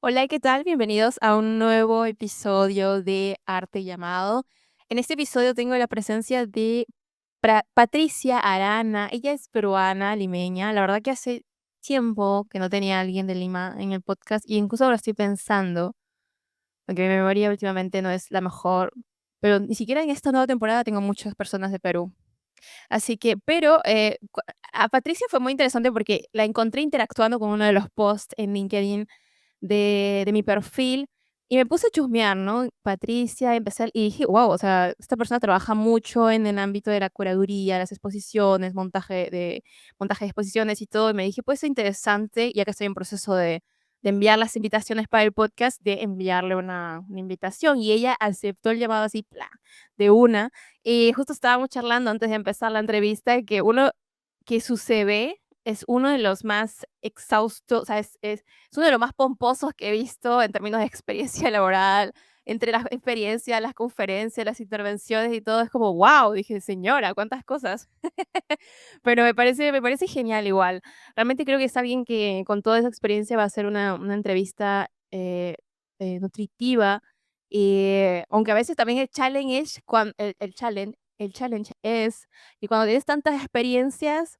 Hola, ¿qué tal? Bienvenidos a un nuevo episodio de Arte Llamado. En este episodio tengo la presencia de Patricia Arana. Ella es peruana, limeña. La verdad que hace tiempo que no tenía a alguien de Lima en el podcast y incluso ahora estoy pensando, porque mi memoria últimamente no es la mejor, pero ni siquiera en esta nueva temporada tengo muchas personas de Perú. Así que, pero a Patricia fue muy interesante porque la encontré interactuando con uno de los posts en LinkedIn de mi perfil y me puse a chusmear, ¿no? Patricia, empecé y dije: "Guau, o sea, esta persona trabaja mucho en el ámbito de la curaduría, las exposiciones, montaje de exposiciones y todo", y me dije: "Puede ser interesante", ya que estoy en proceso de enviar las invitaciones para el podcast, de enviarle una invitación, y ella aceptó el llamado así, ¡plá!, de una. Y justo estábamos charlando antes de empezar la entrevista, que su CV es uno de los más exhaustos, o sea, es uno de los más pomposos que he visto en términos de experiencia laboral, entre las experiencias, las conferencias, las intervenciones y todo, es como, ¡wow! Dije: "Señora, cuántas cosas". Pero me parece genial igual. Realmente creo que es alguien que con toda esa experiencia va a ser una entrevista, nutritiva, aunque a veces también el challenge es que cuando tienes tantas experiencias,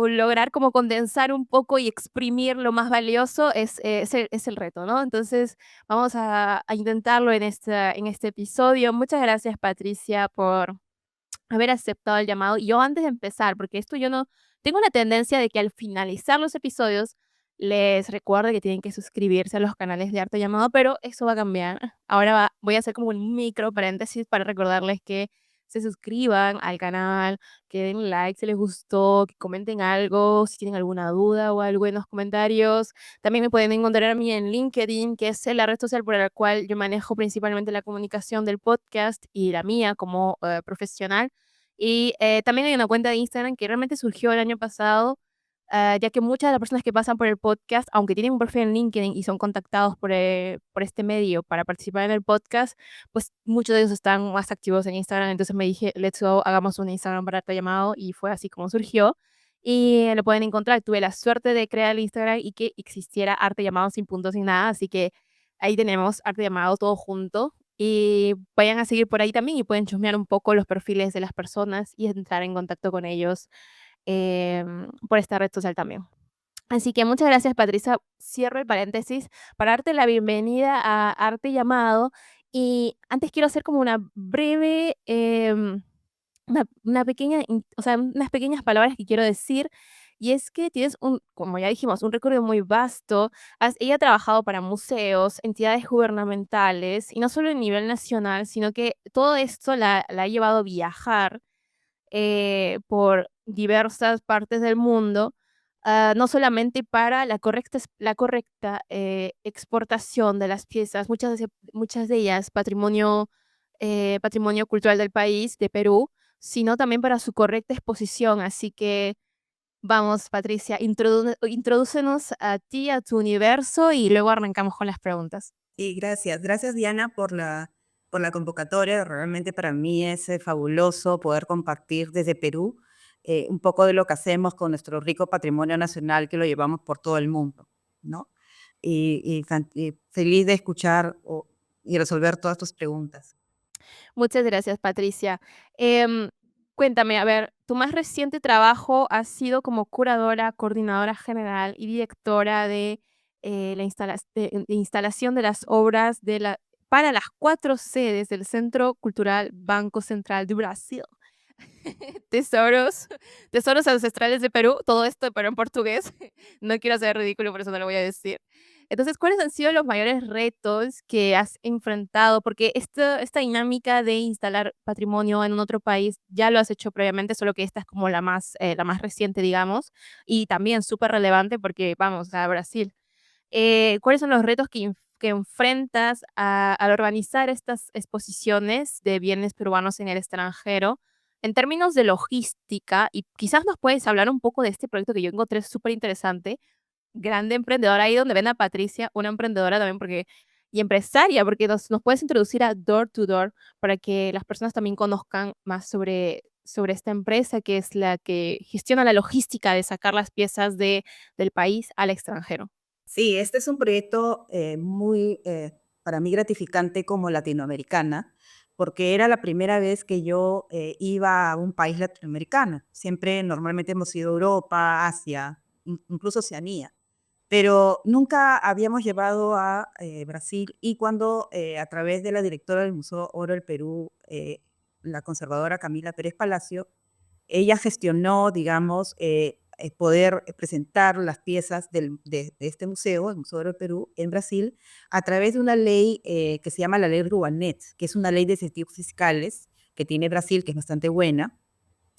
lograr como condensar un poco y exprimir lo más valioso es el reto, ¿no? Entonces, vamos a intentarlo en este episodio. Muchas gracias, Patricia, por haber aceptado el llamado. Y yo antes de empezar, porque esto yo no tengo la tendencia de que al finalizar los episodios les recuerde que tienen que suscribirse a los canales de Arte Llamado, pero eso va a cambiar. Ahora voy a hacer como un micro paréntesis para recordarles que se suscriban al canal, que den like si les gustó, que comenten algo, si tienen alguna duda o algo en los comentarios. También me pueden encontrar a mí en LinkedIn, que es la red social por la cual yo manejo principalmente la comunicación del podcast y la mía como profesional. Y también hay una cuenta de Instagram que realmente surgió el año pasado, ya que muchas de las personas que pasan por el podcast, aunque tienen un perfil en LinkedIn y son contactados por este medio para participar en el podcast, pues muchos de ellos están más activos en Instagram. Entonces me dije, let's go, hagamos un Instagram para Arte Llamado, y fue así como surgió. Y lo pueden encontrar. Tuve la suerte de crear el Instagram y que existiera Arte Llamado sin puntos sin nada, así que ahí tenemos Arte Llamado todo junto. Y vayan a seguir por ahí también y pueden chusmear un poco los perfiles de las personas y entrar en contacto con ellos por esta red social también. Así que muchas gracias, Patricia. Cierro el paréntesis para darte la bienvenida a Arte Llamado. Y antes quiero hacer como una breve, una pequeña, o sea, unas pequeñas palabras que quiero decir. Y es que tienes como ya dijimos, un recorrido muy vasto. Ella ha trabajado para museos, entidades gubernamentales, y no solo a nivel nacional, sino que todo esto la ha llevado a viajar por diversas partes del mundo, no solamente para la correcta exportación de las piezas, muchas de ellas patrimonio cultural del país, de Perú, sino también para su correcta exposición. Así que vamos, Patricia, introdúcenos a ti, a tu universo, y luego arrancamos con las preguntas. Y gracias, gracias Diana por la convocatoria. Realmente para mí es fabuloso poder compartir desde Perú un poco de lo que hacemos con nuestro rico patrimonio nacional que lo llevamos por todo el mundo, ¿no? Y feliz de escuchar y resolver todas tus preguntas. Muchas gracias, Patricia. Em, Cuéntame, a ver, tu más reciente trabajo ha sido como curadora, coordinadora general y directora de instalación de las obras para las 4 sedes del Centro Cultural Banco Central de Brasil. Tesoros, tesoros ancestrales de Perú, todo esto, pero en portugués. No quiero hacer ridículo, por eso no lo voy a decir. Entonces, ¿cuáles han sido los mayores retos que has enfrentado? Porque esta dinámica de instalar patrimonio en un otro país ya lo has hecho previamente, solo que esta es como la más reciente, digamos, y también súper relevante porque vamos a Brasil. ¿Cuáles son los retos que enfrentas al organizar estas exposiciones de bienes peruanos en el extranjero en términos de logística? Y quizás nos puedes hablar un poco de este proyecto que yo encontré súper interesante. Grande emprendedora, ahí donde ven a Patricia, una emprendedora también, y empresaria, porque nos puedes introducir a Door to Door para que las personas también conozcan más sobre esta empresa, que es la que gestiona la logística de sacar las piezas del país al extranjero. Sí, este es un proyecto muy, para mí, gratificante como latinoamericana, porque era la primera vez que yo iba a un país latinoamericano. Siempre, normalmente hemos ido a Europa, Asia, incluso Oceanía, pero nunca habíamos llevado a Brasil. Y cuando a través de la directora del Museo Oro del Perú, la conservadora Camila Pérez Palacio, ella gestionó, digamos, poder presentar las piezas de este museo, el Museo del Perú, en Brasil, a través de una ley que se llama la Ley Rouanet, que es una ley de incentivos fiscales que tiene Brasil, que es bastante buena,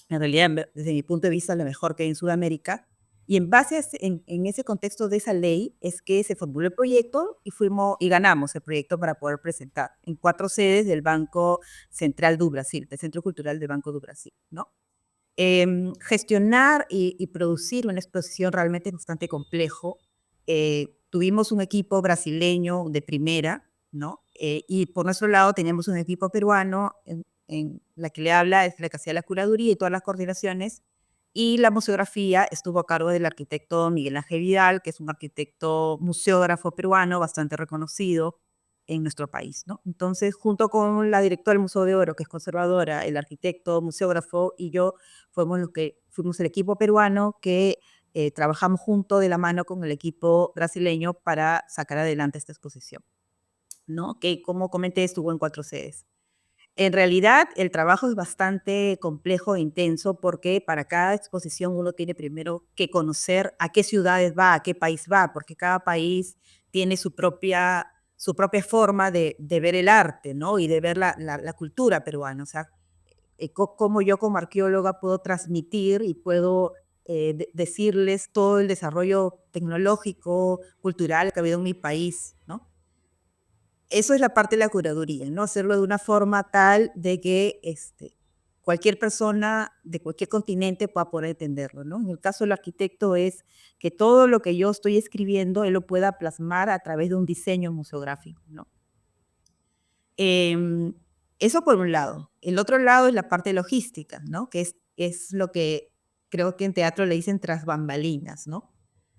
en realidad, desde mi punto de vista, lo mejor que hay en Sudamérica. Y en base en ese contexto de esa ley es que se formuló el proyecto y fuimos y ganamos el proyecto para poder presentar en 4 sedes del Banco Central do Brasil, del Centro Cultural del Banco do Brasil, ¿no? Gestionar y producir una exposición realmente es bastante complejo. Tuvimos un equipo brasileño de primera, ¿no? Y por nuestro lado teníamos un equipo peruano en la que le habla, es la que hacía la curaduría y todas las coordinaciones. Y la museografía estuvo a cargo del arquitecto Miguel Ángel Vidal, que es un arquitecto museógrafo peruano bastante reconocido en nuestro país, ¿no? Entonces, junto con la directora del Museo de Oro, que es conservadora, el arquitecto, museógrafo y yo, fuimos el equipo peruano que trabajamos junto de la mano con el equipo brasileño para sacar adelante esta exposición, ¿no? Que, como comenté, estuvo en 4 sedes. En realidad, el trabajo es bastante complejo e intenso porque para cada exposición uno tiene primero que conocer a qué ciudades va, a qué país va, porque cada país tiene su propia forma de ver el arte, ¿no? Y de ver la cultura peruana. O sea, cómo yo como arqueóloga puedo transmitir y puedo decirles todo el desarrollo tecnológico, cultural que ha habido en mi país, ¿no? Eso es la parte de la curaduría, ¿no? Hacerlo de una forma tal de que cualquier persona de cualquier continente pueda poder entenderlo, ¿no? En el caso del arquitecto es que todo lo que yo estoy escribiendo, él lo pueda plasmar a través de un diseño museográfico, ¿no? Em, Eso por un lado. El otro lado es la parte logística, ¿no? Que es lo que creo que en teatro le dicen tras bambalinas, ¿no?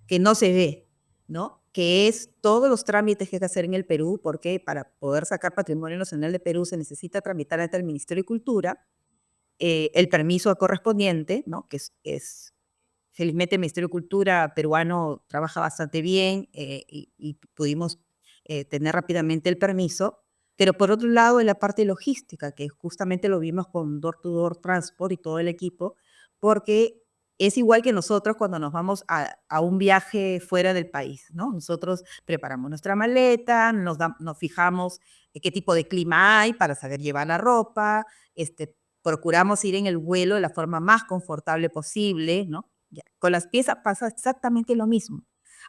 Que no se ve, ¿no? Que es todos los trámites que hay que hacer en el Perú, porque para poder sacar Patrimonio Nacional de Perú se necesita tramitar ante el Ministerio de Cultura el permiso correspondiente, ¿no? Felizmente el Ministerio de Cultura peruano trabaja bastante bien y pudimos tener rápidamente el permiso. Pero por otro lado, en la parte logística, que justamente lo vimos con Door to Door Transport y todo el equipo, porque es igual que nosotros cuando nos vamos a un viaje fuera del país, ¿no? Nosotros preparamos nuestra maleta, nos fijamos qué tipo de clima hay para saber llevar la ropa, procuramos ir en el vuelo de la forma más confortable posible, ¿no? Ya. Con las piezas pasa exactamente lo mismo.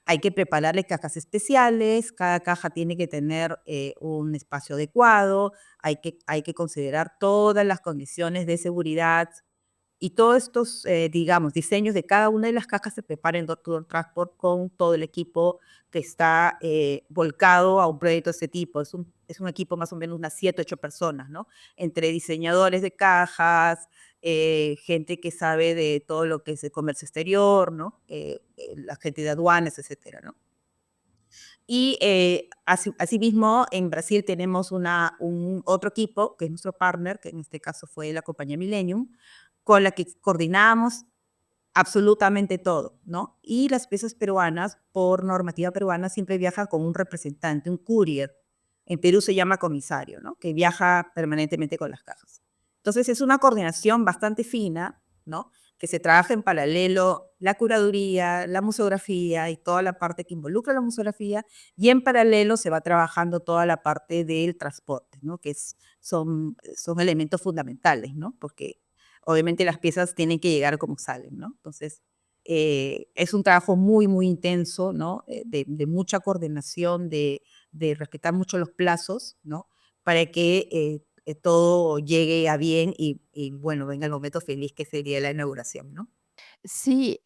Hay que prepararle cajas especiales, cada caja tiene que tener un espacio adecuado, hay que considerar todas las condiciones de seguridad y todos estos, digamos, diseños de cada una de las cajas se preparan en Door Transport con todo el equipo que está volcado a un proyecto de ese tipo. Es un equipo más o menos unas 7, 8 personas, ¿no? Entre diseñadores de cajas, gente que sabe de todo lo que es el comercio exterior, ¿no? La gente de aduanas, etcétera, ¿no? Y asimismo, en Brasil tenemos un otro equipo, que es nuestro partner, que en este caso fue la compañía Millennium, con la que coordinamos absolutamente todo, ¿no? Y las piezas peruanas, por normativa peruana, siempre viajan con un representante, un courier. En Perú se llama comisario, ¿no? Que viaja permanentemente con las cajas. Entonces es una coordinación bastante fina, ¿no? Que se trabaja en paralelo la curaduría, la museografía y toda la parte que involucra la museografía, y en paralelo se va trabajando toda la parte del transporte, ¿no? Son elementos fundamentales, ¿no? Porque obviamente las piezas tienen que llegar como salen, ¿no? Entonces, es un trabajo muy, muy intenso, ¿no? De mucha coordinación, de respetar mucho los plazos, ¿no? Para que todo llegue a bien y, bueno, venga el momento feliz que sería la inauguración, ¿no? Sí,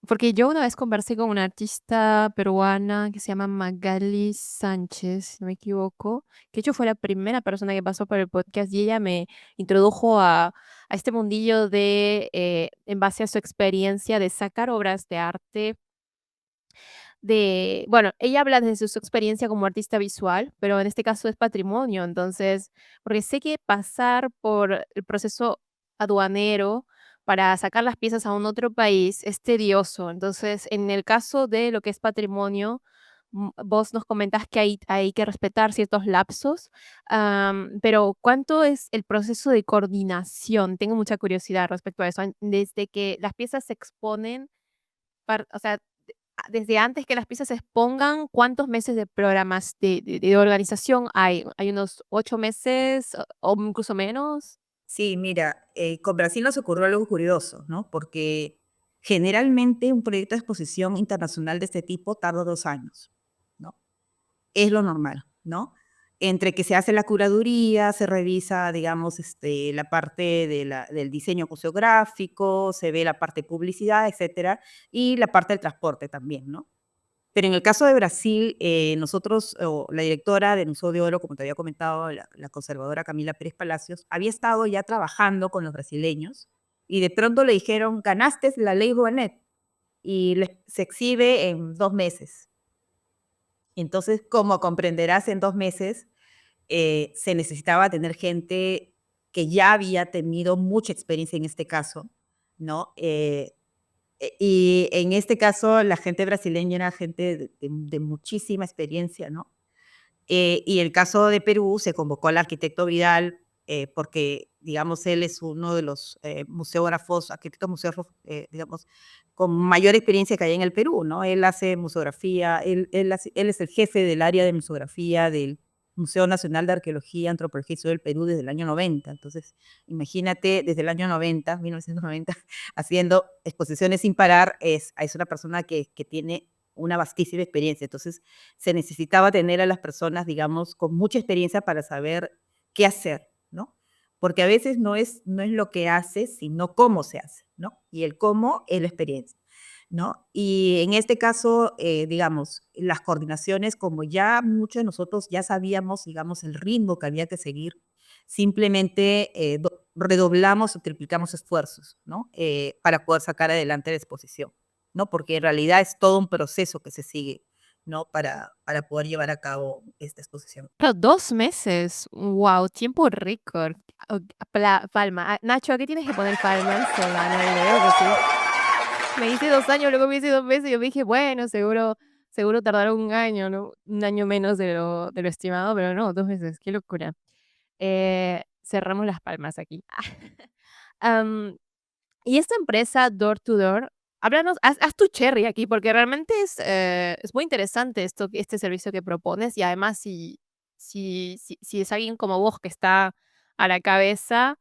porque yo una vez conversé con una artista peruana que se llama Magali Sánchez, si no me equivoco, que de hecho fue la primera persona que pasó por el podcast y ella me introdujo a este mundillo de, en base a su experiencia de sacar obras de arte bueno, ella habla desde su experiencia como artista visual, pero en este caso es patrimonio, entonces, porque sé que pasar por el proceso aduanero para sacar las piezas a un otro país es tedioso. Entonces, en el caso de lo que es patrimonio, vos nos comentás que hay que respetar ciertos lapsos, pero ¿cuánto es el proceso de coordinación? Tengo mucha curiosidad respecto a eso. Desde que las piezas se exponen, o sea, desde antes que las piezas se expongan, ¿cuántos meses de programas de organización hay? ¿Hay unos 8 meses o incluso menos? Sí, mira, con Brasil nos ocurrió algo curioso, ¿no? Porque generalmente un proyecto de exposición internacional de este tipo tarda 2 años, ¿no? Es lo normal, ¿no? Entre que se hace la curaduría, se revisa, digamos, la parte del diseño museográfico, se ve la parte de publicidad, etcétera, y la parte del transporte también, ¿no? Pero en el caso de Brasil, nosotros, o la directora del Museo de Oro, como te había comentado, la conservadora Camila Pérez Palacios, había estado ya trabajando con los brasileños y de pronto le dijeron, ganaste la ley Rouanet y se exhibe en 2 meses. Entonces, como comprenderás, en 2 meses se necesitaba tener gente que ya había tenido mucha experiencia en este caso, ¿no? Y en este caso, la gente brasileña era gente de muchísima experiencia, ¿no? Y el caso de Perú se convocó al arquitecto Vidal, porque, digamos, él es uno de los museógrafos, arquitectos museógrafos, digamos, con mayor experiencia que hay en el Perú, ¿no? Él hace museografía, él es el jefe del área de museografía del Museo Nacional de Arqueología, Antropología y Historia del Perú desde el año 90. Entonces, imagínate, desde el año 90, 1990, haciendo exposiciones sin parar, es una persona que tiene una vastísima experiencia. Entonces, se necesitaba tener a las personas, digamos, con mucha experiencia para saber qué hacer, ¿no? Porque a veces no es lo que haces, sino cómo se hace, ¿no? Y el cómo es la experiencia, ¿no? Y en este caso, digamos, las coordinaciones, como ya muchos de nosotros ya sabíamos, digamos, el ritmo que había que seguir, simplemente redoblamos o triplicamos esfuerzos, ¿no? Para poder sacar adelante la exposición, ¿no? Porque en realidad es todo un proceso que se sigue, ¿no? Para poder llevar a cabo esta exposición. Claro, 2 meses. Wow, tiempo récord. Palma. Nacho, aquí tienes que poner palma al Solana al video, porque me dice 2 años, luego me dice 2 meses, y yo me dije: "Bueno, seguro tardaron 1 año, ¿no? 1 año menos de lo estimado", pero no, 2 meses, qué locura. Cerramos las palmas aquí. Am, y esta empresa Door to Door, háblanos, haz tu cherry aquí, porque realmente es muy interesante este servicio que propones, y además si es alguien como vos que está a la cabeza,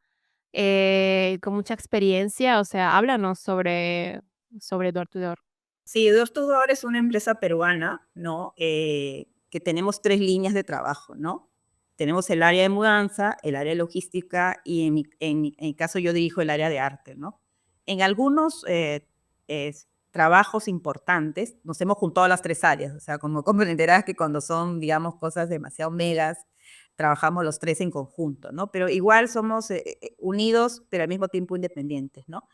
con mucha experiencia, o sea, háblanos sobre Door to Door. Sí, Door to Door es una empresa peruana, ¿no? Que tenemos 3 líneas de trabajo, ¿no? Tenemos el área de mudanza, el área de logística y en mi caso yo dirijo el área de arte, ¿no? En algunos trabajos importantes nos hemos juntado a las 3 áreas, o sea, como comprenderás que cuando son, digamos, cosas demasiado megas, trabajamos los 3 en conjunto, ¿no? Pero igual somos unidos, pero al mismo tiempo independientes, ¿no?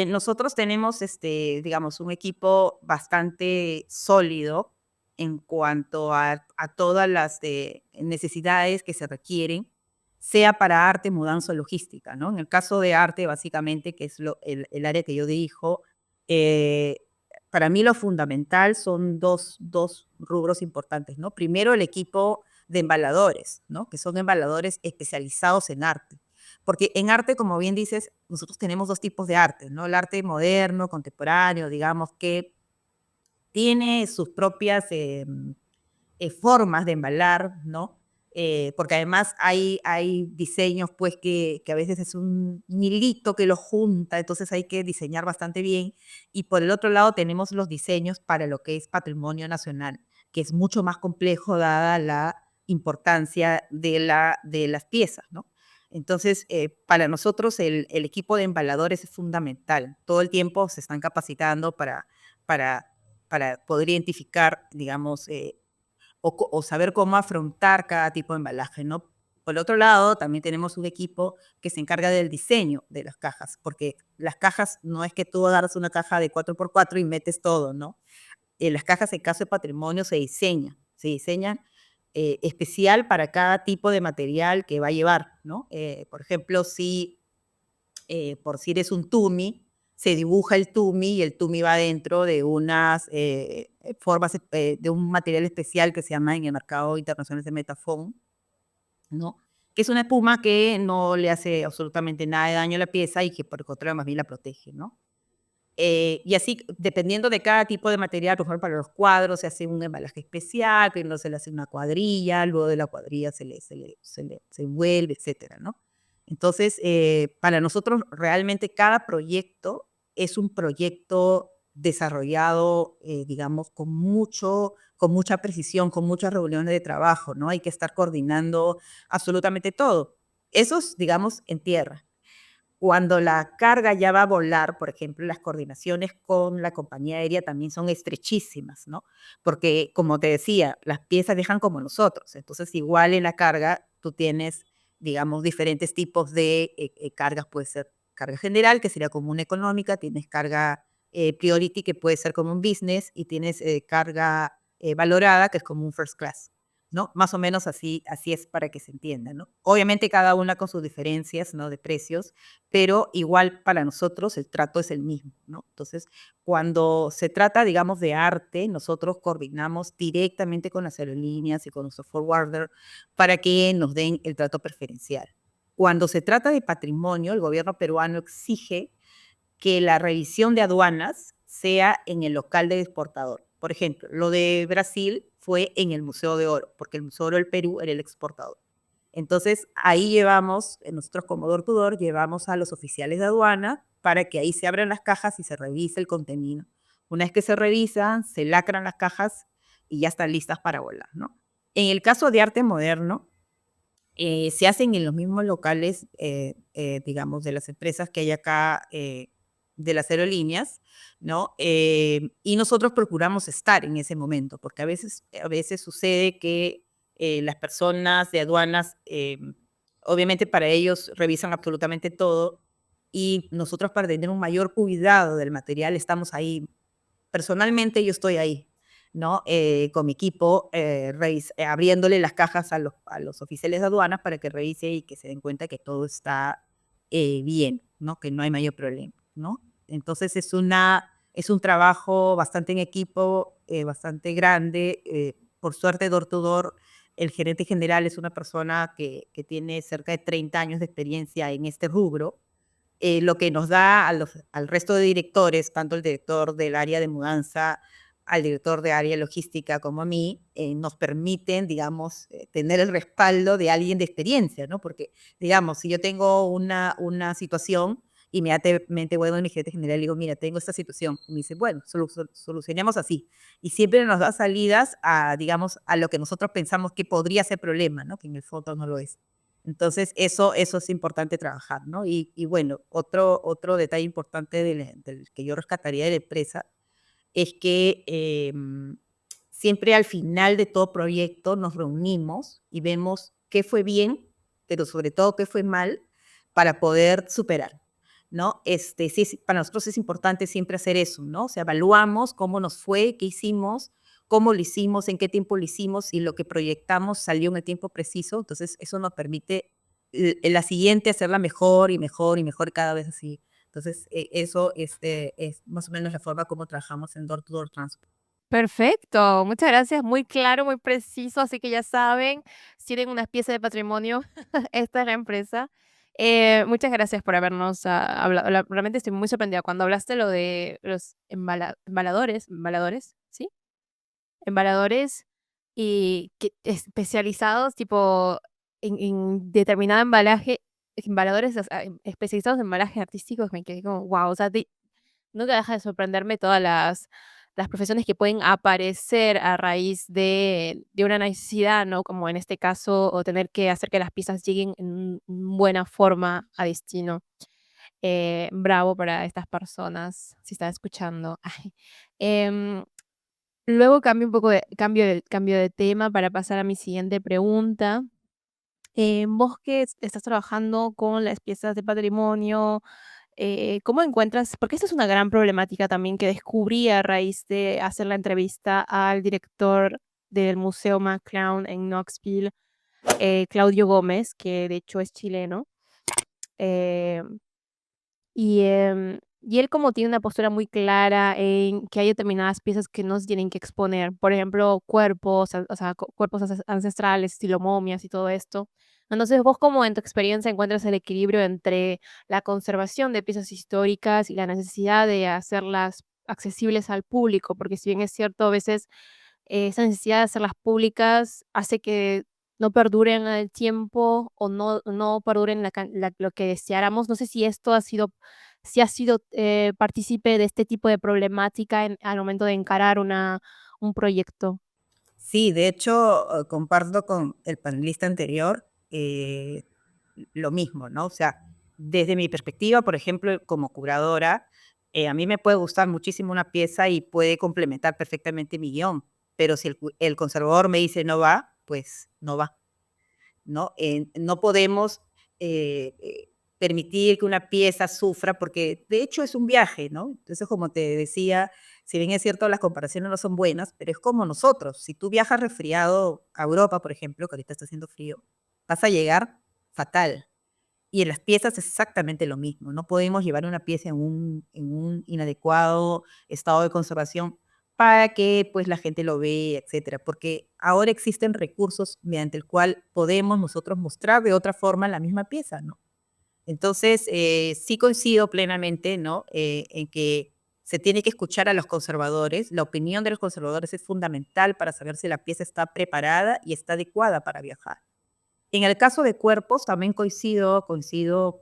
Nosotros tenemos, digamos, un equipo bastante sólido en cuanto a todas las necesidades que se requieren, sea para arte, mudanza o logística, ¿no? En el caso de arte, básicamente, que es el área que yo dirijo, eh, para mí lo fundamental son dos rubros importantes, ¿no? Primero, el equipo de embaladores, ¿no? Que son embaladores especializados en arte. Porque en arte, como bien dices, nosotros tenemos 2 tipos de arte, ¿no? El arte moderno, contemporáneo, digamos, que tiene sus propias formas de embalar, ¿no? Porque además hay diseños, pues, que a veces es un hilito que lo junta, entonces hay que diseñar bastante bien. Y por el otro lado tenemos los diseños para lo que es patrimonio nacional, que es mucho más complejo dada la importancia de las piezas, ¿no? Entonces, para nosotros el equipo de embaladores es fundamental. Todo el tiempo se están capacitando para, para poder identificar, digamos, o saber cómo afrontar cada tipo de embalaje, ¿no? Por otro lado, también tenemos un equipo que se encarga del diseño de las cajas, porque las cajas no es que tú agarras una caja de 4x4 y metes todo, ¿no? las cajas en caso de patrimonio se diseñan especial para cada tipo de material que va a llevar, ¿no? Por ejemplo, si por si eres un tumi, se dibuja el tumi y el tumi va dentro de unas formas, de un material especial que se llama en el mercado internacional de Metafon, ¿no? Que es una espuma que no le hace absolutamente nada de daño a la pieza y que por el contrario más bien la protege, ¿no? Y así, dependiendo de cada tipo de material, por ejemplo, para los cuadros se hace un embalaje especial, primero se le hace una cuadrilla, luego de la cuadrilla se envuelve, etcétera, ¿no? Entonces, para nosotros realmente cada proyecto es un proyecto desarrollado, digamos, con mucha precisión, con muchas reuniones de trabajo, ¿no? Hay que estar coordinando absolutamente todo. Eso es, digamos, en tierra. Cuando la carga ya va a volar, por ejemplo, las coordinaciones con la compañía aérea también son estrechísimas, ¿no? Porque, como te decía, las piezas viajan como nosotros. Entonces, igual en la carga, tú tienes, digamos, diferentes tipos de cargas. Puede ser carga general, que sería como una económica, tienes carga priority, que puede ser como un business, y tienes carga valorada, que es como un first class. ¿No? Más o menos así es para que se entienda, ¿no? Obviamente cada una con sus diferencias, ¿no? De precios, pero igual para nosotros el trato es el mismo, ¿no? Entonces, cuando se trata, digamos, de arte, nosotros coordinamos directamente con las aerolíneas y con nuestro forwarder para que nos den el trato preferencial. Cuando se trata de patrimonio, el gobierno peruano exige que la revisión de aduanas sea en el local del exportador. Por ejemplo, lo de Brasil fue en el Museo de Oro, porque el Museo de Oro del Perú era el exportador. Entonces, ahí llevamos, nosotros como door to door, llevamos a los oficiales de aduana para que ahí se abran las cajas y se revise el contenido. Una vez que se revisan, se lacran las cajas y ya están listas para volar, ¿no? En el caso de arte moderno, se hacen en los mismos locales, digamos, de las empresas que hay acá, de las aerolíneas, ¿no? Y nosotros procuramos estar en ese momento, porque a veces sucede que las personas de aduanas, obviamente para ellos revisan absolutamente todo y nosotros para tener un mayor cuidado del material estamos ahí. Personalmente yo estoy ahí, ¿no? Con mi equipo, abriéndole las cajas a los oficiales de aduanas para que revise y que se den cuenta que todo está bien, ¿no? Que no hay mayor problema, ¿no? Entonces es un trabajo bastante en equipo, bastante grande. Por suerte, door to door, el gerente general es una persona que tiene cerca de 30 años de experiencia en este rubro, lo que nos da al resto de directores, tanto el director del área de mudanza, al director de área logística como a mí, nos permiten, digamos, tener el respaldo de alguien de experiencia, ¿no? Porque, digamos, si yo tengo una situación, inmediatamente voy a mi gerente general y le digo, mira, tengo esta situación. Y me dice, bueno, solucionemos así. Y siempre nos da salidas a, digamos, a lo que nosotros pensamos que podría ser problema, ¿no? Que en el fondo no lo es. Entonces, eso es importante trabajar, ¿no? Y bueno, otro detalle importante del que yo rescataría de la empresa es que siempre al final de todo proyecto nos reunimos y vemos qué fue bien, pero sobre todo qué fue mal para poder superar, ¿no? Sí, sí, para nosotros es importante siempre hacer eso, ¿no? O sea, evaluamos cómo nos fue, qué hicimos, cómo lo hicimos, en qué tiempo lo hicimos y lo que proyectamos salió en el tiempo preciso. Entonces, eso nos permite en la siguiente hacerla mejor y mejor y mejor cada vez así. Entonces, eso es más o menos la forma como trabajamos en Door to Door Transport. Perfecto, muchas gracias, muy claro, muy preciso, así que ya saben, si tienen unas piezas de patrimonio, esta es la empresa. Muchas gracias por habernos hablado. Realmente estoy muy sorprendida cuando hablaste lo de los embaladores, ¿sí? Embaladores y que especializados, tipo, en determinado embalaje, embaladores, o sea, especializados en embalajes artísticos, me quedé como, guau, o sea, nunca deja de sorprenderme todas las profesiones que pueden aparecer a raíz de una necesidad, ¿no? Como en este caso, o tener que hacer que las piezas lleguen en buena forma a destino. Bravo para estas personas, si están escuchando. Ay, em, luego cambio de tema para pasar a mi siguiente pregunta. Vos que estás trabajando con las piezas de patrimonio, ¿Cómo encuentras? Porque esta es una gran problemática también que descubrí a raíz de hacer la entrevista al director del Museo McClown en Knoxville, Claudio Gómez, que de hecho es chileno. eh, y él como tiene una postura muy clara en que hay determinadas piezas que no se tienen que exponer, por ejemplo, cuerpos, o sea, cuerpos ancestrales, estilo momias y todo esto. Entonces, vos como en tu experiencia encuentras el equilibrio entre la conservación de piezas históricas y la necesidad de hacerlas accesibles al público, porque si bien es cierto, a veces esa necesidad de hacerlas públicas hace que no perduren en el tiempo o no perduren lo que deseáramos. No sé si esto ha sido si has sido, partícipe de este tipo de problemática al momento de encarar un proyecto. Sí, de hecho, comparto con el panelista anterior, lo mismo, ¿no? O sea, desde mi perspectiva, por ejemplo, como curadora, a mí me puede gustar muchísimo una pieza y puede complementar perfectamente mi guión, pero si el conservador me dice no va, pues no va, ¿no? No podemos permitir que una pieza sufra, porque de hecho es un viaje, ¿no? Entonces, como te decía, si bien es cierto, las comparaciones no son buenas, pero es como nosotros. Si tú viajas resfriado a Europa, por ejemplo, que ahorita está haciendo frío, vas a llegar fatal. Y en las piezas es exactamente lo mismo. No podemos llevar una pieza en un inadecuado estado de conservación para que pues la gente lo vea, etcétera. Porque ahora existen recursos mediante el cual podemos nosotros mostrar de otra forma la misma pieza, ¿no? Entonces, sí coincido plenamente, ¿no? En que se tiene que escuchar a los conservadores. La opinión de los conservadores es fundamental para saber si la pieza está preparada y está adecuada para viajar. En el caso de cuerpos, también coincido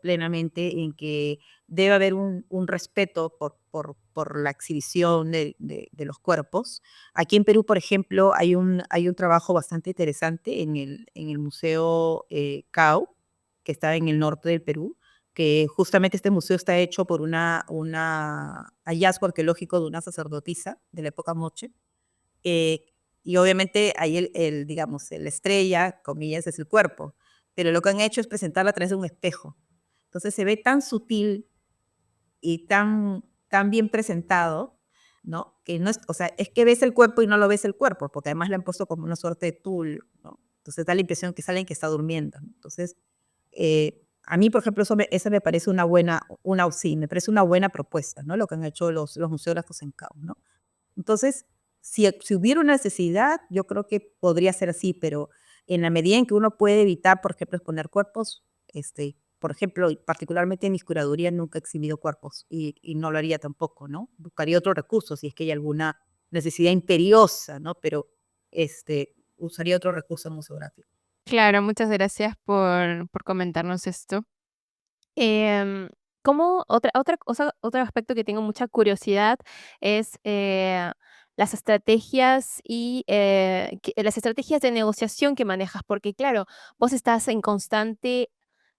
plenamente en que debe haber un respeto por la exhibición de los cuerpos. Aquí en Perú, por ejemplo, hay un trabajo bastante interesante en el Museo CAU, que está en el norte del Perú, que justamente este museo está hecho por una hallazgo arqueológico de una sacerdotisa de la época Moche. eh, y obviamente ahí digamos, la estrella, comillas, es el cuerpo, pero lo que han hecho es presentarla a través de un espejo. Entonces se ve tan sutil y tan bien presentado, ¿no? Que no es, o sea, es que ves el cuerpo y no lo ves el cuerpo, porque además le han puesto como una suerte de tul, ¿no? Entonces da la impresión que es alguien que está durmiendo, ¿no? Entonces, a mí, por ejemplo, esa me parece sí, me parece una buena propuesta, ¿no? Lo que han hecho los museógrafos en CAU, ¿no? Entonces, si hubiera una necesidad, yo creo que podría ser así, pero en la medida en que uno puede evitar, por ejemplo, exponer cuerpos, por ejemplo, y particularmente en mis curadurías nunca he exhibido cuerpos y no lo haría tampoco, ¿no? Buscaría otros recursos si es que hay alguna necesidad imperiosa, ¿no? Pero usaría otro recurso museográfico. Claro, muchas gracias por comentarnos esto. Em, ¿Cómo? Otra cosa, otro aspecto que tengo mucha curiosidad es, las estrategias las estrategias de negociación que manejas, porque claro, vos estás en constante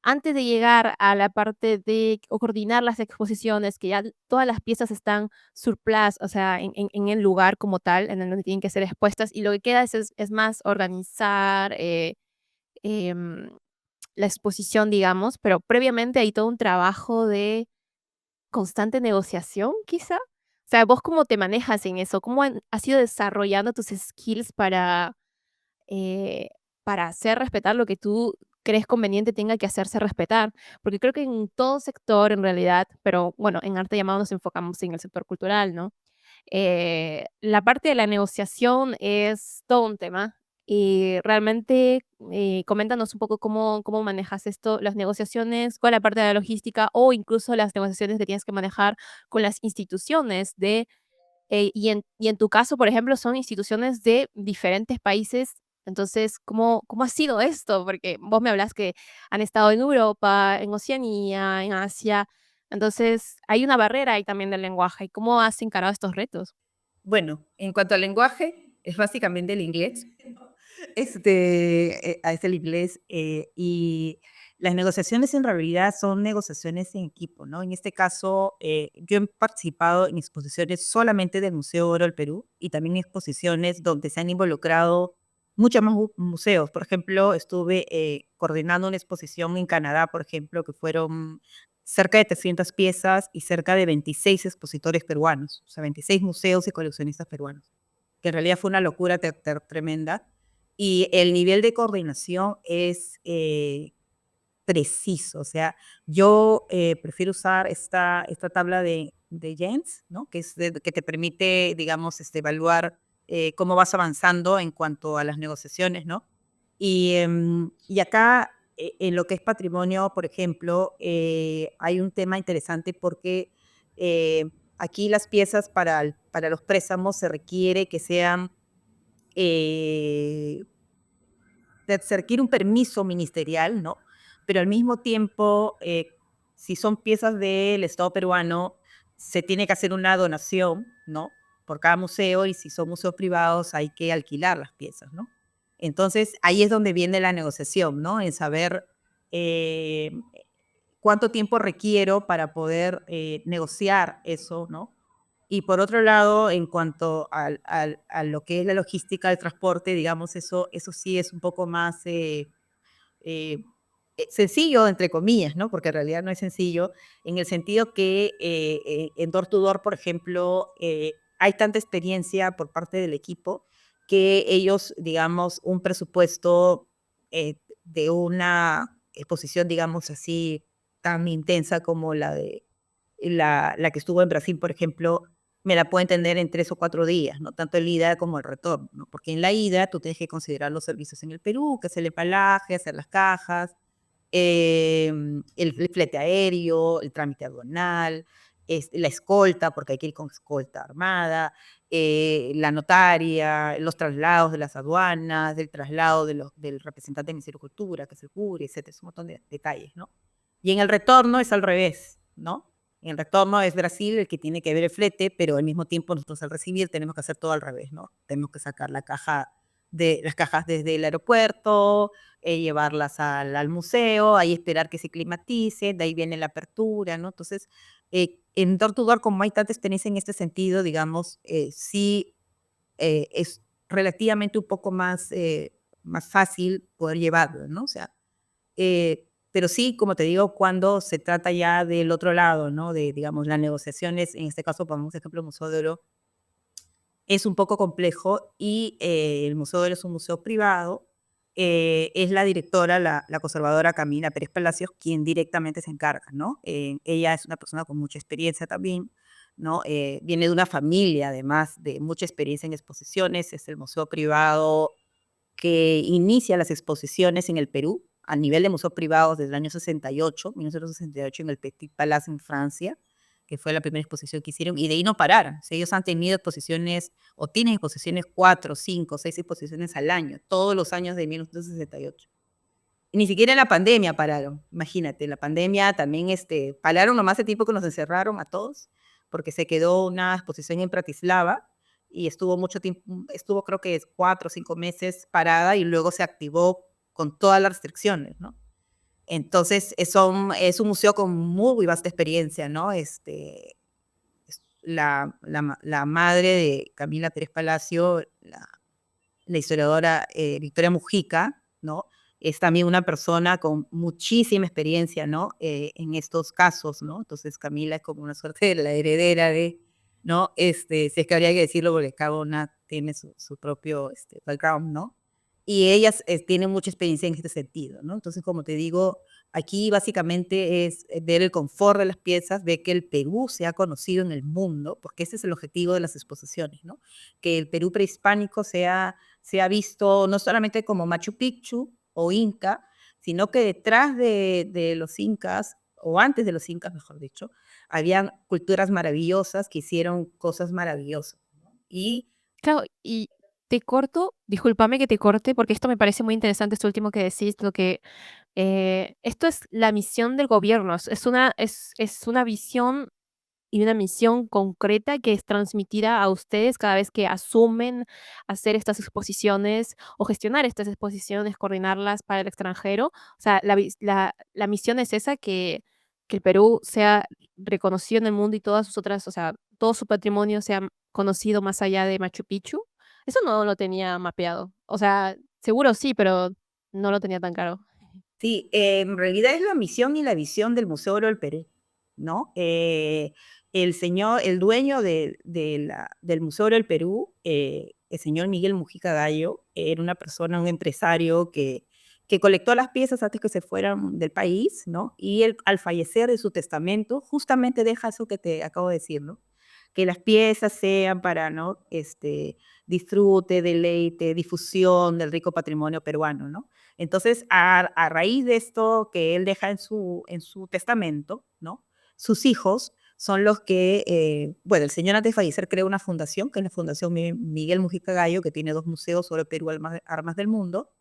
antes de llegar a la parte de o coordinar las exposiciones, que ya todas las piezas están surplus, o sea, en el lugar como tal, en el donde tienen que ser expuestas, y lo que queda es más organizar, em la exposición, digamos, pero previamente hay todo un trabajo de constante negociación, quizá. O sea, ¿vos cómo te manejas en eso? ¿Cómo has ido desarrollando tus skills eh, para hacer respetar lo que tú crees conveniente tenga que hacerse respetar? Porque creo que en todo sector, en realidad, pero bueno, en Arte Llamado nos enfocamos en el sector cultural, ¿no? La parte de la negociación es todo un tema y realmente, coméntanos un poco cómo manejas esto, las negociaciones con la parte de la logística o incluso las negociaciones que tienes que manejar con las instituciones y en tu caso, por ejemplo, son instituciones de diferentes países. Entonces, ¿cómo ha sido esto? Porque vos me hablas que han estado en Europa, en Oceanía, en Asia. Entonces, hay una barrera ahí también del lenguaje. ¿Y cómo has encarado estos retos? Bueno, en cuanto al lenguaje, es básicamente el inglés. Es el inglés, y las negociaciones en realidad son negociaciones en equipo, ¿no? En este caso, yo he participado en exposiciones solamente del Museo Oro del Perú y también exposiciones donde se han involucrado muchos más museos. Por ejemplo, estuve coordinando una exposición en Canadá, por ejemplo, que fueron cerca de 300 piezas y cerca de 26 expositores peruanos, o sea, 26 museos y coleccionistas peruanos, que en realidad fue una locura tremenda. Y el nivel de coordinación es preciso, o sea, yo prefiero usar esta tabla de Jens, ¿no? Que te permite, digamos, evaluar cómo vas avanzando en cuanto a las negociaciones, ¿no? Y acá, en lo que es patrimonio, por ejemplo, hay un tema interesante porque aquí las piezas para los préstamos se requiere que sean eh, se requiere un permiso ministerial, ¿no? Pero al mismo tiempo, si son piezas del Estado peruano, se tiene que hacer una donación, ¿no? Por cada museo, y si son museos privados hay que alquilar las piezas, ¿no? Entonces, ahí es donde viene la negociación, ¿no? En saber eh, cuánto tiempo requiero para poder negociar eso, ¿no? Y por otro lado, en cuanto a lo que es la logística del transporte, digamos, eso sí es un poco más eh, sencillo, entre comillas, ¿no? Porque en realidad no es sencillo, en el sentido que en Door to Door, por ejemplo, hay tanta experiencia por parte del equipo que ellos, digamos, un presupuesto de una exposición, digamos así, tan intensa como la que estuvo en Brasil, por ejemplo, me la puedo entender en 3 o 4 días, ¿no? Tanto el ida como el retorno, ¿no? Porque en la ida tú tienes que considerar los servicios en el Perú, que es el embalaje, hacer las cajas, el flete aéreo, el trámite aduanal, la escolta, porque hay que ir con escolta armada, la notaria, los traslados de las aduanas, del traslado del representante del Ministerio de Cultura, que es el CURI, etcétera, es un montón de detalles, ¿no? Y en el retorno es al revés, ¿no? En el retorno es Brasil el que tiene que ver el flete, pero al mismo tiempo nosotros al recibir tenemos que hacer todo al revés, ¿no? Tenemos que sacar las cajas desde el aeropuerto, llevarlas al museo, ahí esperar que se climaticen, de ahí viene la apertura, ¿no? Entonces, en Door to Door, como hay tanta experiencia en este sentido, digamos, sí es relativamente un poco más fácil poder llevarlo, ¿no? O sea, pero sí, como te digo, cuando se trata ya del otro lado, ¿no? De, digamos, las negociaciones, en este caso, pongamos ejemplo, el Museo de Oro, es un poco complejo y el Museo de Oro es un museo privado. Es la directora, la conservadora Camila Pérez Palacios, quien directamente se encarga, ¿no? Ella es una persona con mucha experiencia también, ¿no? Viene de una familia, además, de mucha experiencia en exposiciones. Es el museo privado que inicia las exposiciones en el Perú a nivel de museos privados desde el año 68, 1968, en el Petit Palace en Francia, que fue la primera exposición que hicieron, y de ahí no pararon. O sea, ellos han tenido exposiciones, o tienen exposiciones 4, 5, 6 exposiciones al año, todos los años de 1968. Y ni siquiera en la pandemia pararon, imagínate, en la pandemia también pararon nomás el tiempo que nos encerraron a todos, porque se quedó una exposición en Bratislava y estuvo mucho tiempo, estuvo creo que 4 o 5 meses parada y luego se activó con todas las restricciones, ¿no? Entonces es un museo con muy vasta experiencia, ¿no? La madre de Camila Pérez Palacio, la historiadora Victoria Mujica, ¿no? Es también una persona con muchísima experiencia, ¿no? En estos casos, ¿no? Entonces Camila es como una suerte de la heredera ¿no? Si es que habría que decirlo, porque cada una tiene su propio background, ¿no? Y ellas tienen mucha experiencia en este sentido, ¿no? Entonces, como te digo, aquí básicamente es ver el confort de las piezas, ver que el Perú sea conocido en el mundo, porque ese es el objetivo de las exposiciones, ¿no? Que el Perú prehispánico se ha visto no solamente como Machu Picchu o Inca, sino que detrás de los incas, o antes de los incas, mejor dicho, habían culturas maravillosas que hicieron cosas maravillosas, ¿no? Y Claro, y te corto, discúlpame que te corte, porque esto me parece muy interesante, esto último que decís, lo que esto es la misión del gobierno, es una visión y una misión concreta que es transmitida a ustedes cada vez que asumen hacer estas exposiciones o gestionar estas exposiciones, coordinarlas para el extranjero. O sea, la misión es esa, que el Perú sea reconocido en el mundo y todas sus otras, o sea, todo su patrimonio sea conocido más allá de Machu Picchu. Eso no lo tenía mapeado. O sea, seguro sí, pero no lo tenía tan claro. sí, en realidad es la misión y la visión del Museo Oro del Perú. ¿no? El dueño del Museo del Perú, el señor Miguel Mujica Gallo, era una persona, un empresario que colectó las piezas antes que se fueran del país, ¿no? Y él, al fallecer de su testamento, justamente deja eso que te acabo de decir, ¿no? Que las piezas sean para, ¿no? Disfrute, deleite, difusión del rico patrimonio peruano, ¿no? Entonces, a raíz de esto que él deja en su testamento, ¿no? Sus hijos son los que, bueno, el señor antes de fallecer creó una fundación, que es la Fundación Miguel Mujica Gallo, que tiene 2 museos sobre Perú, armas del mundo,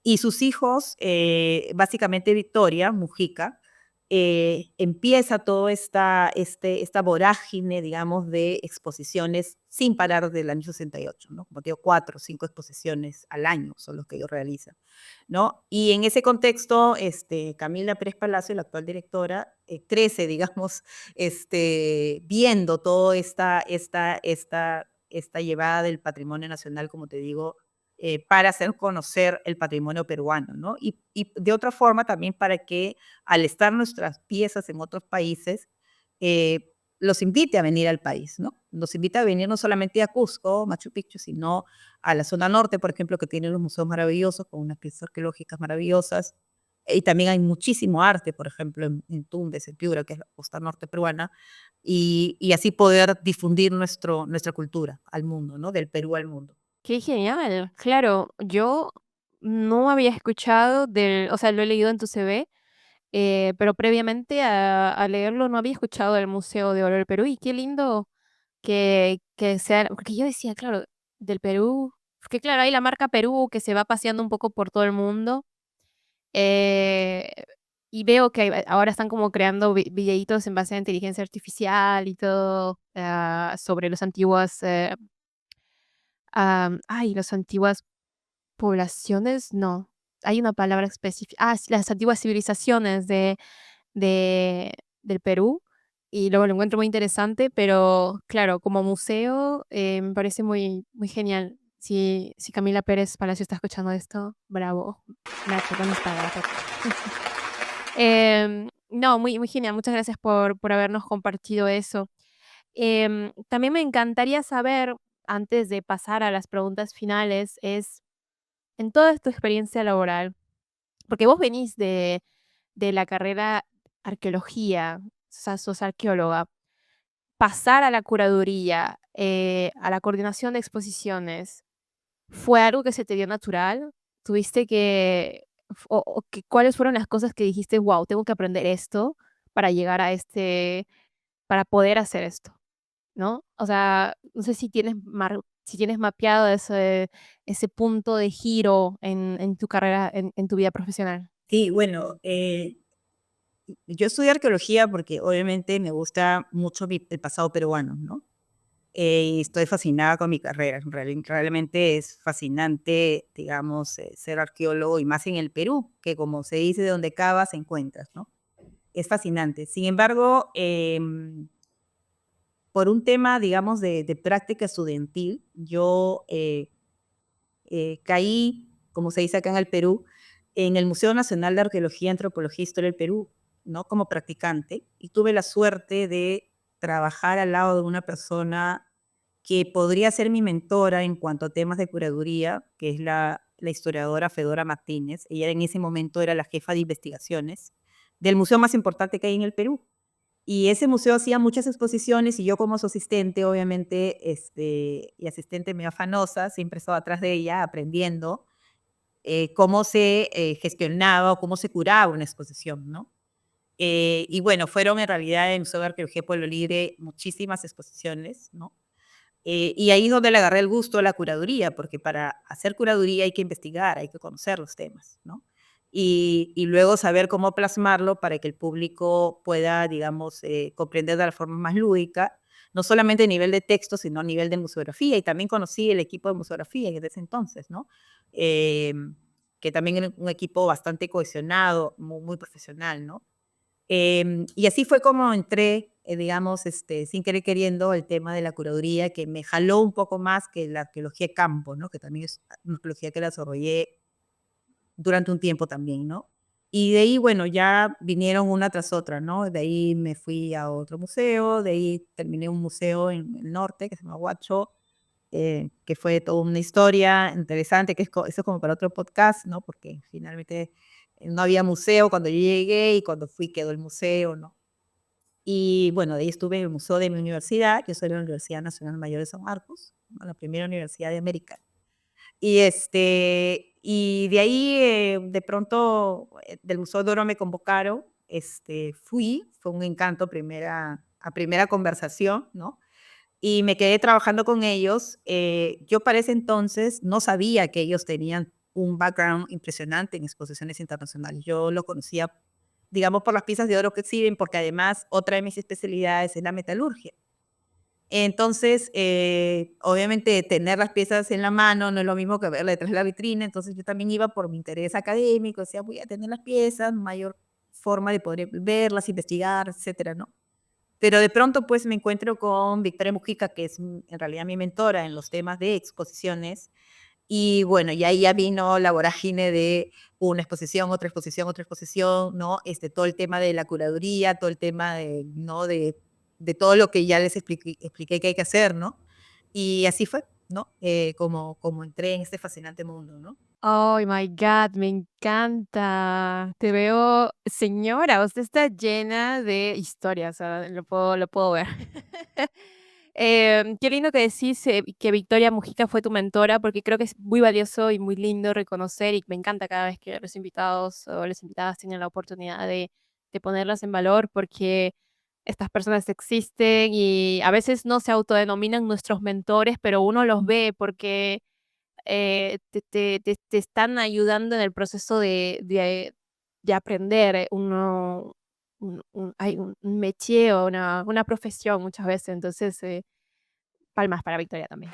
y sus hijos, básicamente Victoria Mujica, empieza toda esta vorágine, digamos, de exposiciones sin parar del año 68, ¿no? Como te digo, 4 o 5 exposiciones al año son los que ellos realizan, ¿no? Y en ese contexto, Camila Pérez Palacio, la actual directora, crece, digamos, viendo toda esta llevada del patrimonio nacional, como te digo, para hacer conocer el patrimonio peruano, ¿no? Y de otra forma también para que al estar nuestras piezas en otros países, los invite a venir al país, ¿no? Nos invita a venir no solamente a Cusco, Machu Picchu, sino a la zona norte, por ejemplo, que tiene los museos maravillosos, con unas piezas arqueológicas maravillosas. Y también hay muchísimo arte, por ejemplo, en Tumbes, en Piura, que es la costa norte peruana, y así poder difundir nuestra cultura al mundo, ¿no? Del Perú al mundo. Qué genial. Claro, yo no había escuchado del, o sea, lo he leído en tu CV, pero previamente a leerlo no había escuchado del Museo de Oro del Perú y qué lindo que sea, porque yo decía, claro, del Perú, porque claro, hay la marca Perú que se va paseando un poco por todo el mundo, eh, y veo que ahora están como creando videitos en base a inteligencia artificial y todo, sobre los antiguos, las antiguas poblaciones, no, hay una palabra específica, sí, las antiguas civilizaciones de del Perú, y luego lo encuentro muy interesante, pero claro, como museo, me parece muy muy genial. Si Camila Pérez Palacio está escuchando esto, bravo, ¿dónde está la teta? No, muy muy genial, muchas gracias por habernos compartido eso. También me encantaría saber, antes de pasar a las preguntas finales, es, en toda tu experiencia laboral, porque vos venís de la carrera arqueología, o sea, sos arqueóloga, pasar a la curaduría, a la coordinación de exposiciones, ¿fue algo que se te dio natural? ¿Tuviste que cuáles fueron las cosas que dijiste: "Guau, tengo que aprender esto para llegar a para poder hacer esto", ¿no? O sea, no sé si tienes mapeado ese punto de giro en tu carrera, en tu vida profesional. Sí, bueno, yo estudié arqueología porque obviamente me gusta mucho el pasado peruano, ¿no? Y estoy fascinada con mi carrera. Realmente es fascinante, digamos, ser arqueólogo y más en el Perú, que como se dice, de donde cavas encuentras, ¿no? Es fascinante. Sin embargo, por un tema, digamos, de práctica estudiantil, yo caí, como se dice acá en el Perú, en el Museo Nacional de Arqueología, Antropología e Historia del Perú, ¿no? Como practicante, y tuve la suerte de trabajar al lado de una persona que podría ser mi mentora en cuanto a temas de curaduría, que es la historiadora Fedora Martínez. Ella en ese momento era la jefa de investigaciones del museo más importante que hay en el Perú. Y ese museo hacía muchas exposiciones y yo como su asistente, obviamente, y asistente medio afanosa, siempre estaba atrás de ella aprendiendo cómo se gestionaba o cómo se curaba una exposición, ¿no? Y bueno, fueron en realidad en el Museo de Arqueología de Pueblo Libre muchísimas exposiciones, ¿no? Y ahí es donde le agarré el gusto a la curaduría, porque para hacer curaduría hay que investigar, hay que conocer los temas, ¿no? Y luego saber cómo plasmarlo para que el público pueda, digamos, comprender de la forma más lúdica, no solamente a nivel de texto, sino a nivel de museografía. Y también conocí el equipo de museografía desde ese entonces, ¿no? Que también era un equipo bastante cohesionado, muy profesional, ¿no? Y así fue como entré, digamos, sin querer queriendo, el tema de la curaduría, que me jaló un poco más que la arqueología de campo, ¿no? Que también es una arqueología que la desarrollé durante un tiempo también, ¿no? Y de ahí, bueno, ya vinieron una tras otra, ¿no? De ahí me fui a otro museo, de ahí terminé un museo en el norte que se llama Huacho, que fue toda una historia interesante, que eso es como para otro podcast, ¿no? Porque finalmente no había museo cuando yo llegué y cuando fui quedó el museo, ¿no? Y bueno, de ahí estuve en el museo de mi universidad, yo soy de la Universidad Nacional Mayor de San Marcos, ¿no? La primera universidad de América. Y de ahí, de pronto, del Museo de Oro me convocaron, fue un encanto a primera conversación, ¿no? Y me quedé trabajando con ellos. Yo para ese entonces no sabía que ellos tenían un background impresionante en exposiciones internacionales. Yo lo conocía, digamos, por las piezas de oro que exhiben, porque además otra de mis especialidades es la metalurgia. Entonces, obviamente, tener las piezas en la mano no es lo mismo que verla detrás de la vitrina. Entonces, yo también iba por mi interés académico, decía, voy a tener las piezas, mayor forma de poder verlas, investigar, etcétera, ¿no? Pero de pronto, pues, me encuentro con Victoria Mujica, que es, en realidad mi mentora en los temas de exposiciones. Y bueno, y ahí ya vino la vorágine de una exposición, otra exposición, ¿no? Todo el tema de la curaduría, todo el tema de, ¿no? De todo lo que ya les expliqué que hay que hacer, ¿no? Y así fue, ¿no? Como entré en este fascinante mundo, ¿no? Oh my God, me encanta. Te veo, señora, usted está llena de historias, o sea, lo puedo ver. Qué lindo que decís que Victoria Mujica fue tu mentora, porque creo que es muy valioso y muy lindo reconocer, y me encanta cada vez que los invitados o las invitadas tienen la oportunidad de ponerlas en valor, porque estas personas existen y a veces no se autodenominan nuestros mentores, pero uno los ve porque te están ayudando en el proceso de aprender un métier o una profesión muchas veces. Entonces, palmas para Victoria también.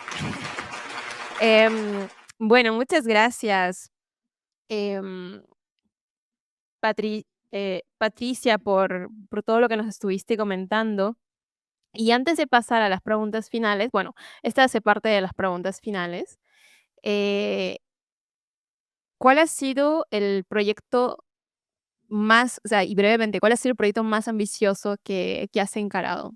Bueno, muchas gracias, em, Patricia, por todo lo que nos estuviste comentando. Y antes de pasar a las preguntas finales, bueno, esta hace parte de las preguntas finales. eh, ¿Cuál ha sido el proyecto más, o sea, y brevemente, cuál ha sido el proyecto más ambicioso que has encarado?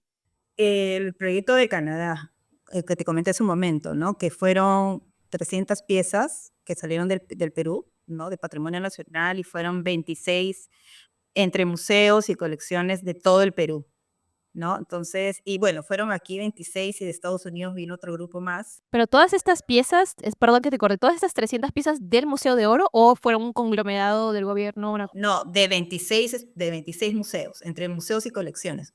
El proyecto de Canadá, que te comenté hace un momento, ¿no? Que fueron 300 piezas que salieron del Perú, ¿no? De Patrimonio Nacional y fueron 26 entre museos y colecciones de todo el Perú, ¿no? Entonces, y bueno, fueron aquí 26 y de Estados Unidos vino otro grupo más. Pero todas estas piezas, perdón que te corte, ¿todas estas 300 piezas del Museo de Oro o fueron un conglomerado del gobierno? No, de 26 museos, entre museos y colecciones.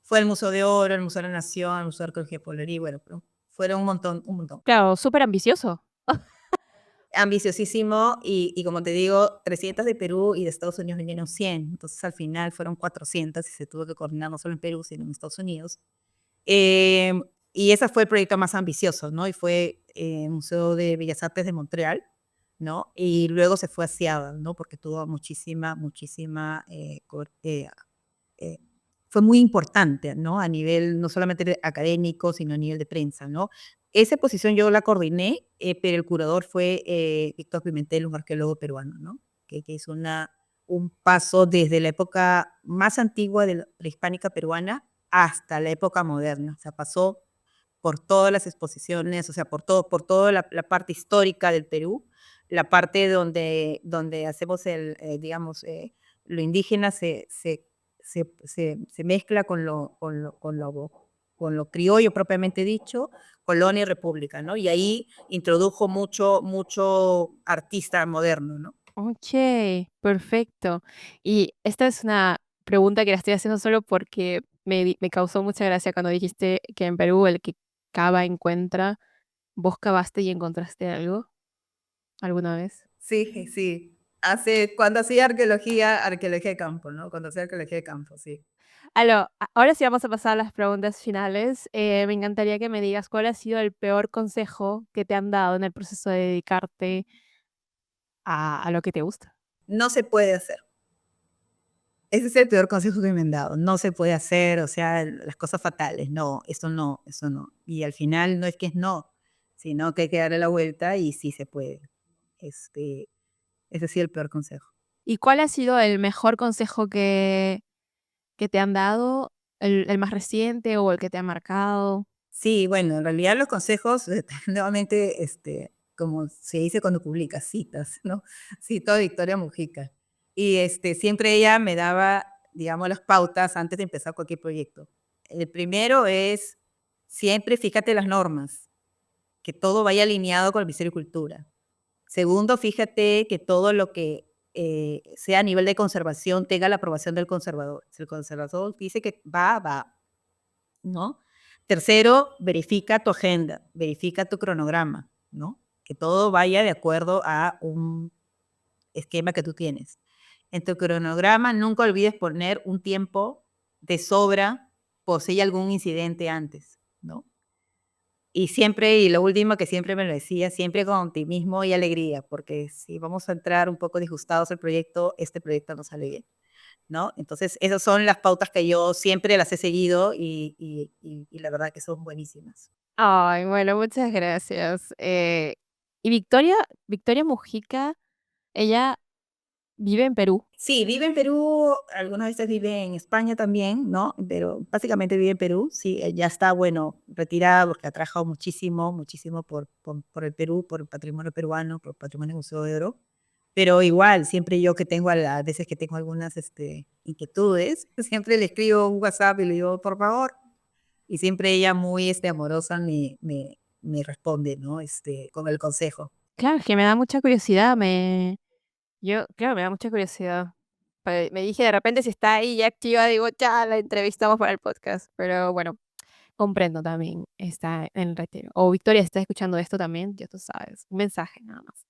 Fue el Museo de Oro, el Museo de la Nación, el Museo de Arqueología de Polvorí, bueno, pero fueron un montón, un montón. Claro, súper ambicioso. Ambiciosísimo y como te digo, 300 de Perú y de Estados Unidos vinieron 100, entonces al final fueron 400 y se tuvo que coordinar no solo en Perú, sino en Estados Unidos. Y ese fue el proyecto más ambicioso, ¿no? Y fue el Museo de Bellas Artes de Montreal, ¿no? Y luego se fue a Seattle, ¿no? Porque tuvo muchísima, eh, fue muy importante, ¿no? A nivel no solamente académico, sino a nivel de prensa, ¿no? Esa exposición yo la coordiné, pero el curador fue Víctor Pimentel, un arqueólogo peruano, ¿no? Que hizo un paso desde la época más antigua de la prehispánica peruana hasta la época moderna. O sea, pasó por todas las exposiciones, o sea, por toda la parte histórica del Perú, la parte donde hacemos digamos, lo indígena se mezcla con lo criollo propiamente dicho, colonia y república, ¿no? Y ahí introdujo mucho artista moderno, ¿no? Okey, perfecto. Y esta es una pregunta que la estoy haciendo solo porque me causó mucha gracia cuando dijiste que en Perú el que cava encuentra. ¿Vos cavaste y encontraste algo alguna vez? Sí, sí. Cuando hacía arqueología de campo, ¿no? Cuando hacía arqueología de campo, sí. Ahora sí vamos a pasar a las preguntas finales. Me encantaría que me digas cuál ha sido el peor consejo que te han dado en el proceso de dedicarte a lo que te gusta. No se puede hacer. Ese es el peor consejo que me han dado. No se puede hacer, o sea, las cosas fatales. No, eso no, eso no. Y al final no es que es no, sino que hay que darle la vuelta y sí se puede. Ese sí es el peor consejo. ¿Y cuál ha sido el mejor consejo que te han dado? ¿El más reciente o el que te ha marcado? Sí, bueno, en realidad los consejos, nuevamente, como se dice cuando publicas citas, ¿no? Cito a Victoria Mujica. Y siempre ella me daba, digamos, las pautas antes de empezar cualquier proyecto. El primero es, siempre fíjate las normas, que todo vaya alineado con el Ministerio de Cultura. Segundo, fíjate que todo lo que sea a nivel de conservación tenga la aprobación del conservador. Si el conservador dice que va, va, ¿no? Tercero, verifica tu agenda, verifica tu cronograma, ¿no? Que todo vaya de acuerdo a un esquema que tú tienes. En tu cronograma nunca olvides poner un tiempo de sobra por si hay algún incidente antes, ¿no? Y siempre, y lo último que siempre me lo decía, siempre con optimismo y alegría, porque si vamos a entrar un poco disgustados al proyecto, este proyecto no sale bien, ¿no? Entonces, esas son las pautas que yo siempre las he seguido y la verdad que son buenísimas. Ay, bueno, muchas gracias. Y Victoria Mujica, ella vive en Perú. Sí, vive en Perú, algunas veces vive en España también, ¿no? Pero básicamente vive en Perú, sí, ya está, bueno, retirada porque ha trabajado muchísimo, muchísimo por el Perú, por el patrimonio peruano, por el patrimonio Museo de Oro. Pero igual, siempre yo que tengo, a veces que tengo algunas inquietudes, siempre le escribo un WhatsApp y le digo, por favor, y siempre ella muy amorosa me responde, ¿no? Con el consejo. Claro, es que me da mucha curiosidad, claro, me da mucha curiosidad. Me dije de repente si está ahí ya activa, digo, ya la entrevistamos para el podcast, pero bueno, comprendo también, está en retiro. O Victoria, si estás escuchando esto también, ya tú sabes, un mensaje nada más.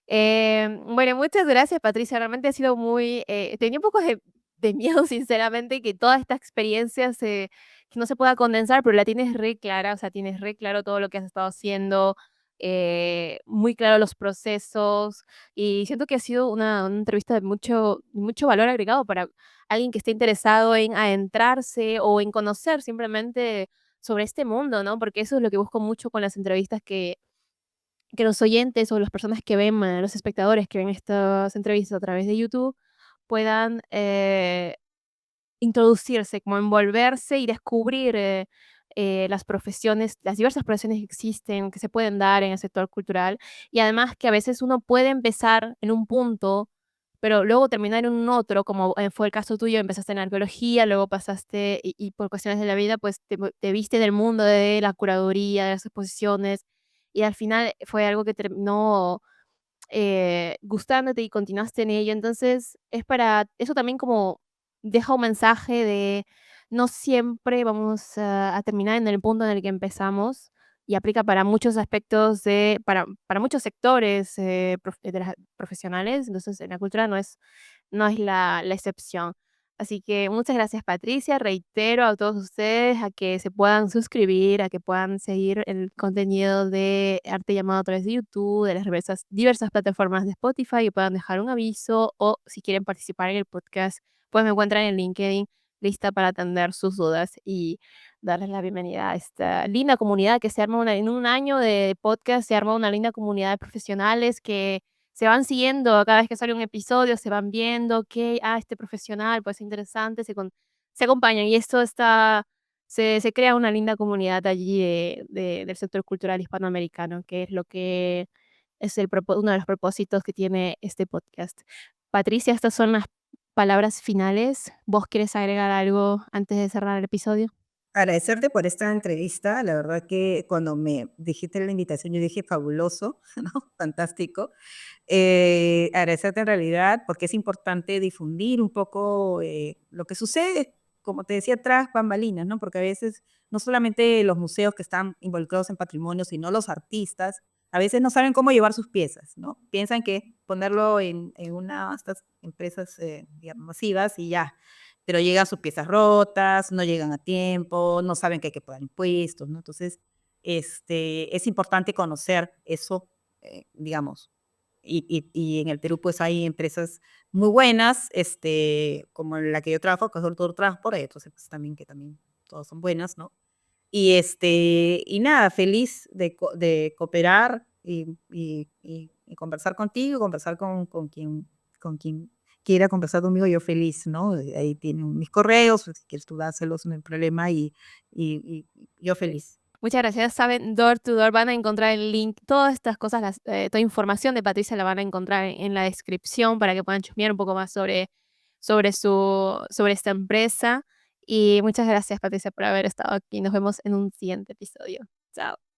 Bueno, muchas gracias, Patricia. Realmente ha sido tenía un poco de miedo, sinceramente, que toda esta experiencia que no se pueda condensar, pero la tienes re clara, o sea, tienes re claro todo lo que has estado haciendo, muy claro los procesos, y siento que ha sido una entrevista de mucho valor agregado para alguien que esté interesado en adentrarse o en conocer simplemente sobre este mundo, ¿no? Porque eso es lo que busco mucho con las entrevistas que los oyentes o las personas que ven, los espectadores que ven estas entrevistas a través de YouTube puedan introducirse, como envolverse y descubrir las profesiones, las diversas profesiones que existen, que se pueden dar en el sector cultural y además que a veces uno puede empezar en un punto, pero luego terminar en un otro, como fue el caso tuyo, empezaste en arqueología, luego pasaste y por cuestiones de la vida, pues te viste del mundo de la curaduría, de las exposiciones y al final fue algo que terminó gustándote y continuaste en ello. Entonces, es para eso también como deja un mensaje de no siempre vamos a terminar en el punto en el que empezamos y aplica para muchos aspectos para muchos sectores profesionales. Entonces, en la cultura no es la excepción. Así que muchas gracias, Patricia. Reitero a todos ustedes a que se puedan suscribir, a que puedan seguir el contenido de Arte Llamado a través de YouTube, de las diversas plataformas de Spotify, y puedan dejar un aviso o si quieren participar en el podcast, pues me encuentran en LinkedIn lista para atender sus dudas y darles la bienvenida a esta linda comunidad que se arma en un año de podcast, se arma una linda comunidad de profesionales que se van siguiendo cada vez que sale un episodio, se van viendo que, este profesional, pues interesante, se acompañan y se crea una linda comunidad allí del sector cultural hispanoamericano, que es lo que es uno de los propósitos que tiene este podcast. Patricia, estas son las palabras finales. ¿Vos quieres agregar algo antes de cerrar el episodio? Agradecerte por esta entrevista. La verdad que cuando me dijiste la invitación, yo dije fabuloso, ¿no? Fantástico. Agradecerte en realidad porque es importante difundir un poco lo que sucede, como te decía, tras bambalinas, ¿no? Porque a veces no solamente los museos que están involucrados en patrimonio, sino los artistas, a veces no saben cómo llevar sus piezas, ¿no? Piensan que ponerlo en una de estas empresas, digamos, masivas y ya, pero llegan sus piezas rotas, no llegan a tiempo, no saben que hay que pagar impuestos, ¿no? Entonces, es importante conocer eso, digamos, y en el Perú, pues, hay empresas muy buenas, como la que yo trabajo, que es Tour Transport, hay otras empresas también que también todas son buenas, ¿no? Y nada, feliz de cooperar y conversar contigo, conversar con quien quiera conversar conmigo, yo feliz, ¿no? Ahí tienen mis correos, si quieres tú dáselos, no hay problema, y yo feliz. Muchas gracias. Saben, Door to Door van a encontrar el link, todas estas cosas, toda información de Patricia la van a encontrar en la descripción para que puedan chusmear un poco más sobre esta empresa. Y muchas gracias, Patricia, por haber estado aquí. Nos vemos en un siguiente episodio. Chao.